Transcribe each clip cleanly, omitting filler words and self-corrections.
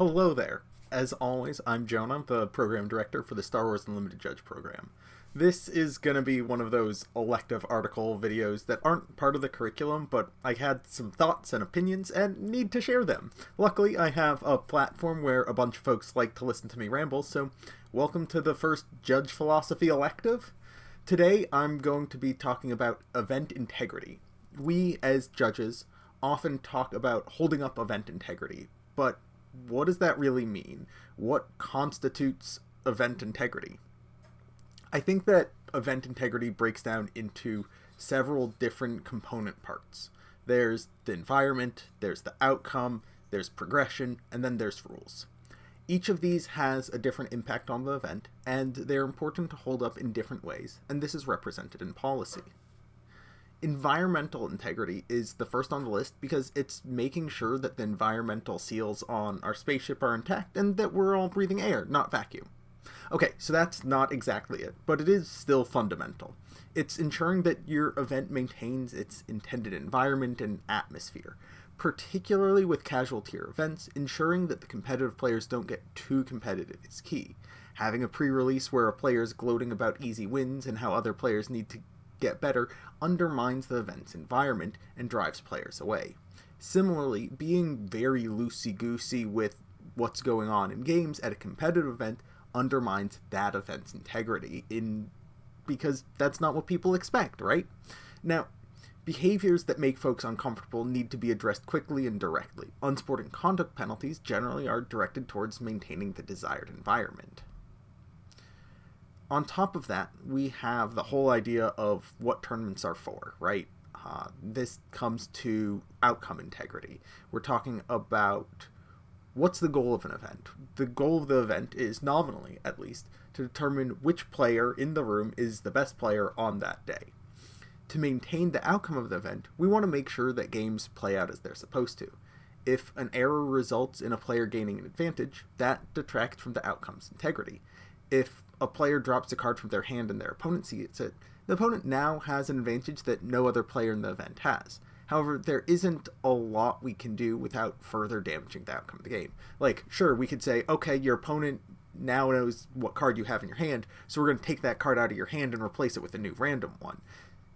Hello there. As always, I'm Jonah, the program director for the Star Wars Unlimited Judge program. This is going to be one of those elective article videos that aren't part of the curriculum, but I had some thoughts and opinions and need to share them. Luckily, I have a platform where a bunch of folks like to listen to me ramble, so welcome to the first Judge Philosophy elective. Today, I'm going to be talking about event integrity. We, as judges, often talk about holding up event integrity, but what does that really mean? What constitutes event integrity? I think that event integrity breaks down into several different component parts. There's the environment, there's the outcome, there's progression, and then there's rules. Each of these has a different impact on the event, and they're important to hold up in different ways, and this is represented in policy. Environmental integrity is the first on the list because it's making sure that the environmental seals on our spaceship are intact and that we're all breathing air, not vacuum. Okay, so that's not exactly it, but it is still fundamental. It's ensuring that your event maintains its intended environment and atmosphere. Particularly with casual tier events, ensuring that the competitive players don't get too competitive is key. Having a pre-release where a player is gloating about easy wins and how other players need to get better undermines the event's environment and drives players away. Similarly, being very loosey-goosey with what's going on in games at a competitive event undermines that event's integrity because that's not what people expect, right? Now, behaviors that make folks uncomfortable need to be addressed quickly and directly. Unsporting conduct penalties generally are directed towards maintaining the desired environment. On top of that, we have the whole idea of what tournaments are for, right? This comes to outcome integrity. We're talking about what's the goal of an event. The goal of the event is, nominally at least, to determine which player in the room is the best player on that day. To maintain the outcome of the event, we want to make sure that games play out as they're supposed to. If an error results in a player gaining an advantage, that detracts from the outcome's integrity. If a player drops a card from their hand and their opponent sees it, the opponent now has an advantage that no other player in the event has. However, there isn't a lot we can do without further damaging the outcome of the game. Like, sure, we could say, okay, your opponent now knows what card you have in your hand, so we're going to take that card out of your hand and replace it with a new random one.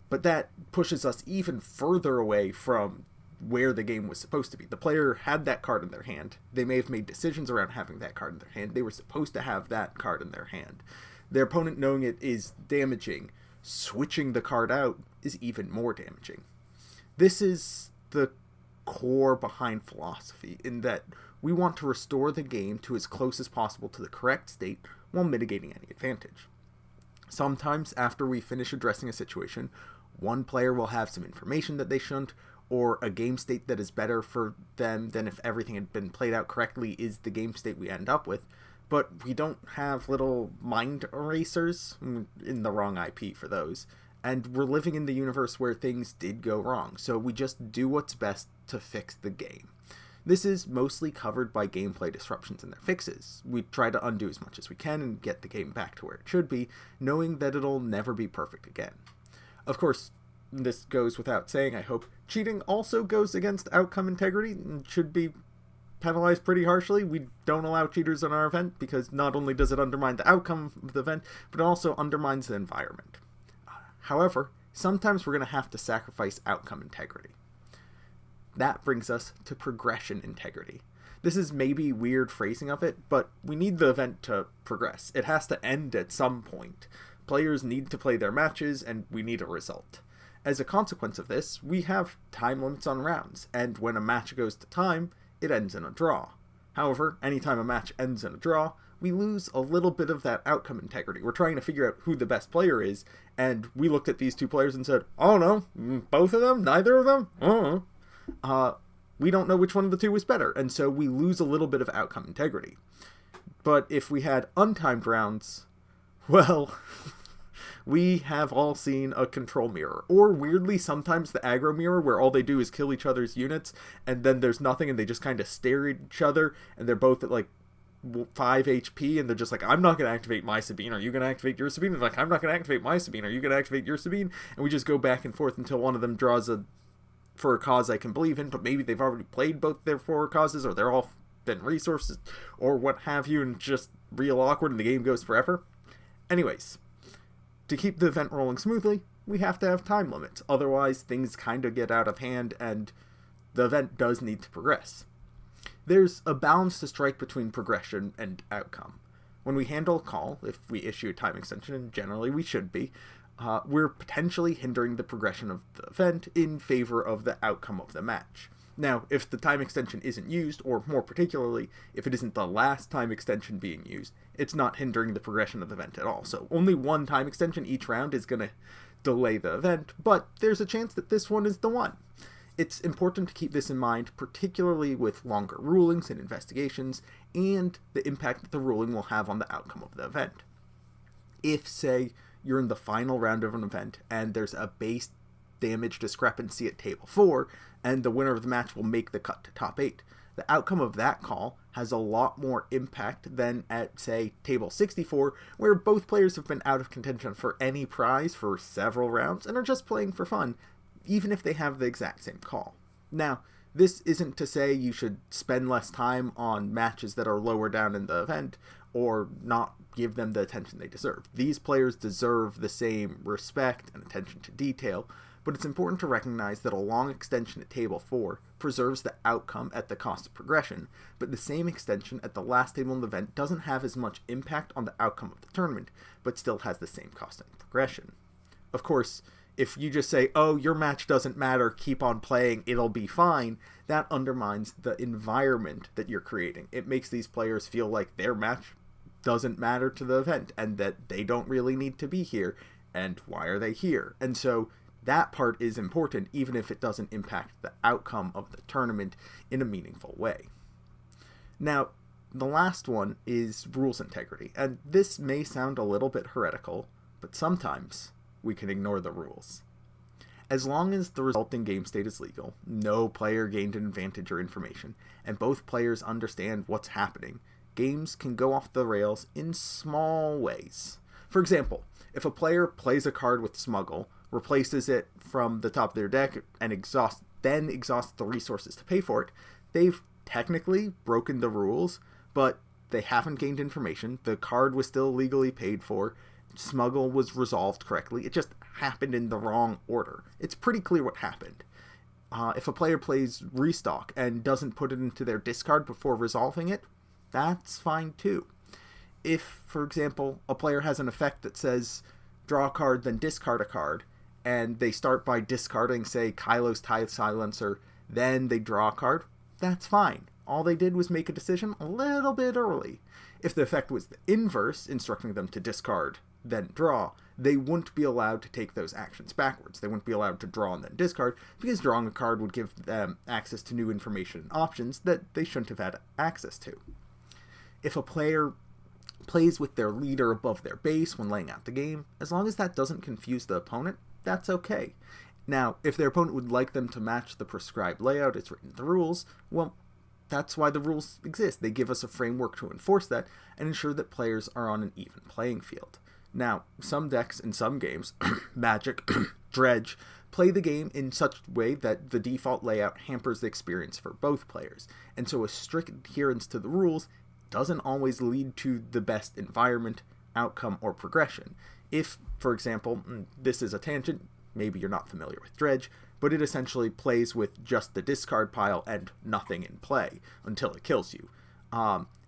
But that pushes us even further away from where the game was supposed to be. The player had that card in their hand. They may have made decisions around having that card in their hand. They were supposed to have that card in their hand. Their opponent knowing it is damaging. Switching the card out is even more damaging. This is the core behind philosophy, in that we want to restore the game to as close as possible to the correct state while mitigating any advantage. Sometimes, after we finish addressing a situation, one player will have some information that they shouldn't, or a game state that is better for them than if everything had been played out correctly is the game state we end up with, but we don't have little mind erasers, in the wrong IP for those, and we're living in the universe where things did go wrong, so we just do what's best to fix the game. This is mostly covered by gameplay disruptions and their fixes. We try to undo as much as we can and get the game back to where it should be, knowing that it'll never be perfect again. Of course, this goes without saying, I hope, cheating also goes against outcome integrity and should be penalized pretty harshly. We don't allow cheaters in our event because not only does it undermine the outcome of the event, but it also undermines the environment. However, sometimes we're going to have to sacrifice outcome integrity. That brings us to progression integrity. This is maybe weird phrasing of it, but we need the event to progress. It has to end at some point. Players need to play their matches, and we need a result. As a consequence of this, we have time limits on rounds, and when a match goes to time, it ends in a draw. However, anytime a match ends in a draw, we lose a little bit of that outcome integrity. We're trying to figure out who the best player is, and we looked at these two players and said, oh no, both of them? Neither of them? We don't know which one of the two was better, and so we lose a little bit of outcome integrity. But if we had untimed rounds, well, we have all seen a control mirror. Or weirdly, sometimes the aggro mirror, where all they do is kill each other's units, and then there's nothing, and they just kind of stare at each other, and they're both at like 5 HP, and they're just like, I'm not going to activate my Sabine, are you going to activate your Sabine? And like, I'm not going to activate my Sabine, are you going to activate your Sabine? And we just go back and forth until one of them draws for a cause I can believe in, but maybe they've already played both their 4 causes, or they're all than resources or what have you, and just real awkward and the game goes forever. Anyways, to keep the event rolling smoothly, we have to have time limits. Otherwise, things kind of get out of hand and the event does need to progress. There's a balance to strike between progression and outcome. When we handle a call, if we issue a time extension, and generally we should be, we're potentially hindering the progression of the event in favor of the outcome of the match. Now, if the time extension isn't used, or more particularly, if it isn't the last time extension being used, it's not hindering the progression of the event at all. So only one time extension each round is going to delay the event, but there's a chance that this one is the one. It's important to keep this in mind, particularly with longer rulings and investigations, and the impact that the ruling will have on the outcome of the event. If, say, you're in the final round of an event, and there's a base damage discrepancy at Table 4, and the winner of the match will make the cut to Top 8, the outcome of that call has a lot more impact than at, say, Table 64, where both players have been out of contention for any prize for several rounds and are just playing for fun, even if they have the exact same call. Now, this isn't to say you should spend less time on matches that are lower down in the event, or not give them the attention they deserve. These players deserve the same respect and attention to detail, but it's important to recognize that a long extension at Table 4 preserves the outcome at the cost of progression, but the same extension at the last table in the event doesn't have as much impact on the outcome of the tournament, but still has the same cost and progression. Of course, if you just say, oh, your match doesn't matter, keep on playing, it'll be fine, that undermines the environment that you're creating. It makes these players feel like their match doesn't matter to the event, and that they don't really need to be here, and why are they here? And so that part is important, even if it doesn't impact the outcome of the tournament in a meaningful way. Now, the last one is rules integrity, and this may sound a little bit heretical, but sometimes we can ignore the rules. As long as the resulting game state is legal, no player gained an advantage or information, and both players understand what's happening, games can go off the rails in small ways. For example, if a player plays a card with Smuggle, replaces it from the top of their deck, and exhausts the resources to pay for it, they've technically broken the rules, but they haven't gained information, the card was still legally paid for, Smuggle was resolved correctly, it just happened in the wrong order. It's pretty clear what happened. If a player plays Restock and doesn't put it into their discard before resolving it, that's fine too. If, for example, a player has an effect that says draw a card, then discard a card, and they start by discarding, say, Kylo's Tithe Silencer, then they draw a card, that's fine. All they did was make a decision a little bit early. If the effect was the inverse, instructing them to discard, then draw, they wouldn't be allowed to take those actions backwards. They wouldn't be allowed to draw and then discard, because drawing a card would give them access to new information and options that they shouldn't have had access to. If a player plays with their leader above their base when laying out the game, as long as that doesn't confuse the opponent, that's okay. Now, if their opponent would like them to match the prescribed layout as written in the rules, well, that's why the rules exist. They give us a framework to enforce that and ensure that players are on an even playing field. Now, some decks in some games, Magic, Dredge, play the game in such a way that the default layout hampers the experience for both players, and so a strict adherence to the rules doesn't always lead to the best environment, outcome, or progression. If, for example, this is a tangent, maybe you're not familiar with Dredge, but it essentially plays with just the discard pile and nothing in play until it kills you.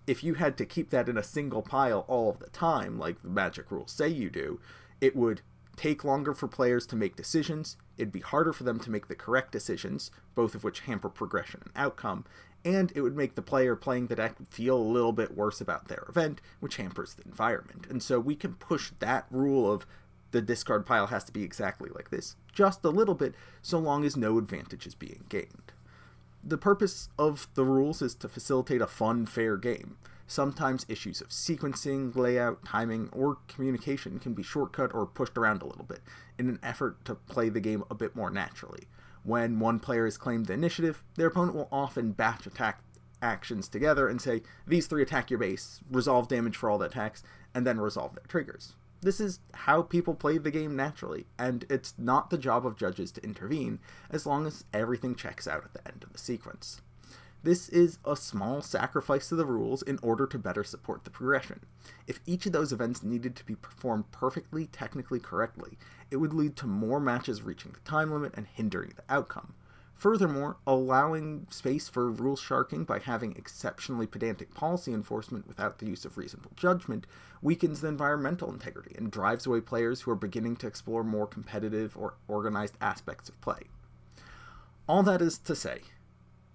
If you had to keep that in a single pile all of the time, like the Magic rules say you do, it would take longer for players to make decisions, it'd be harder for them to make the correct decisions, both of which hamper progression and outcome, and it would make the player playing the deck feel a little bit worse about their event, which hampers the environment. And so we can push that rule of the discard pile has to be exactly like this just a little bit, so long as no advantage is being gained. The purpose of the rules is to facilitate a fun, fair game. Sometimes issues of sequencing, layout, timing, or communication can be shortcut or pushed around a little bit in an effort to play the game a bit more naturally. When one player has claimed the initiative, their opponent will often batch attack actions together and say, these three attack your base, resolve damage for all the attacks, and then resolve their triggers. This is how people play the game naturally, and it's not the job of judges to intervene as long as everything checks out at the end of the sequence. This is a small sacrifice to the rules in order to better support the progression. If each of those events needed to be performed perfectly technically correctly, it would lead to more matches reaching the time limit and hindering the outcome. Furthermore, allowing space for rule sharking by having exceptionally pedantic policy enforcement without the use of reasonable judgment weakens the environmental integrity and drives away players who are beginning to explore more competitive or organized aspects of play. All that is to say,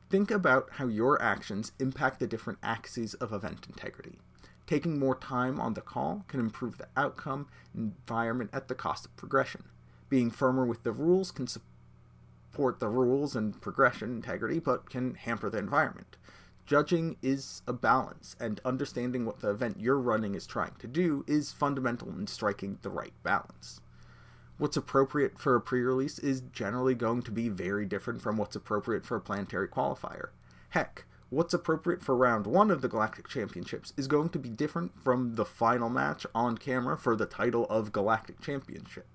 think about how your actions impact the different axes of event integrity. Taking more time on the call can improve the outcome environment at the cost of progression. Being firmer with the rules can support the rules and progression integrity, but can hamper the environment. Judging is a balance, and understanding what the event you're running is trying to do is fundamental in striking the right balance. What's appropriate for a pre-release is generally going to be very different from what's appropriate for a planetary qualifier. Heck, what's appropriate for round 1 of the Galactic Championships is going to be different from the final match on camera for the title of Galactic Championship.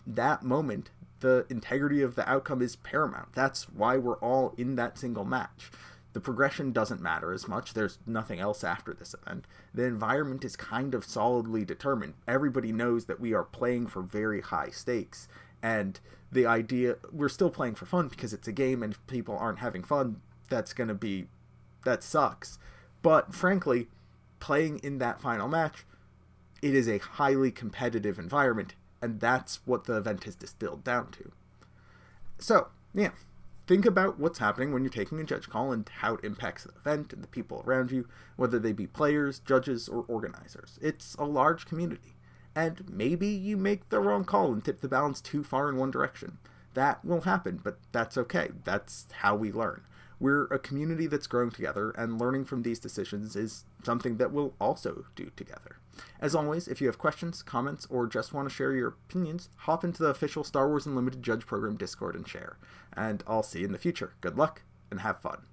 That moment, the integrity of the outcome is paramount. That's why we're all in that single match. The progression doesn't matter as much. There's nothing else after this event. The environment is kind of solidly determined. Everybody knows that we are playing for very high stakes, and the idea, we're still playing for fun because it's a game, and if people aren't having fun, that sucks. But frankly, playing in that final match, it is a highly competitive environment, and that's what the event has distilled down to. So, yeah. Think about what's happening when you're taking a judge call and how it impacts the event and the people around you, whether they be players, judges, or organizers. It's a large community, and maybe you make the wrong call and tip the balance too far in one direction. That will happen, but that's okay. That's how we learn. We're a community that's growing together, and learning from these decisions is something that we'll also do together. As always, if you have questions, comments, or just want to share your opinions, hop into the official Star Wars Unlimited Judge Program Discord and share. And I'll see you in the future. Good luck, and have fun.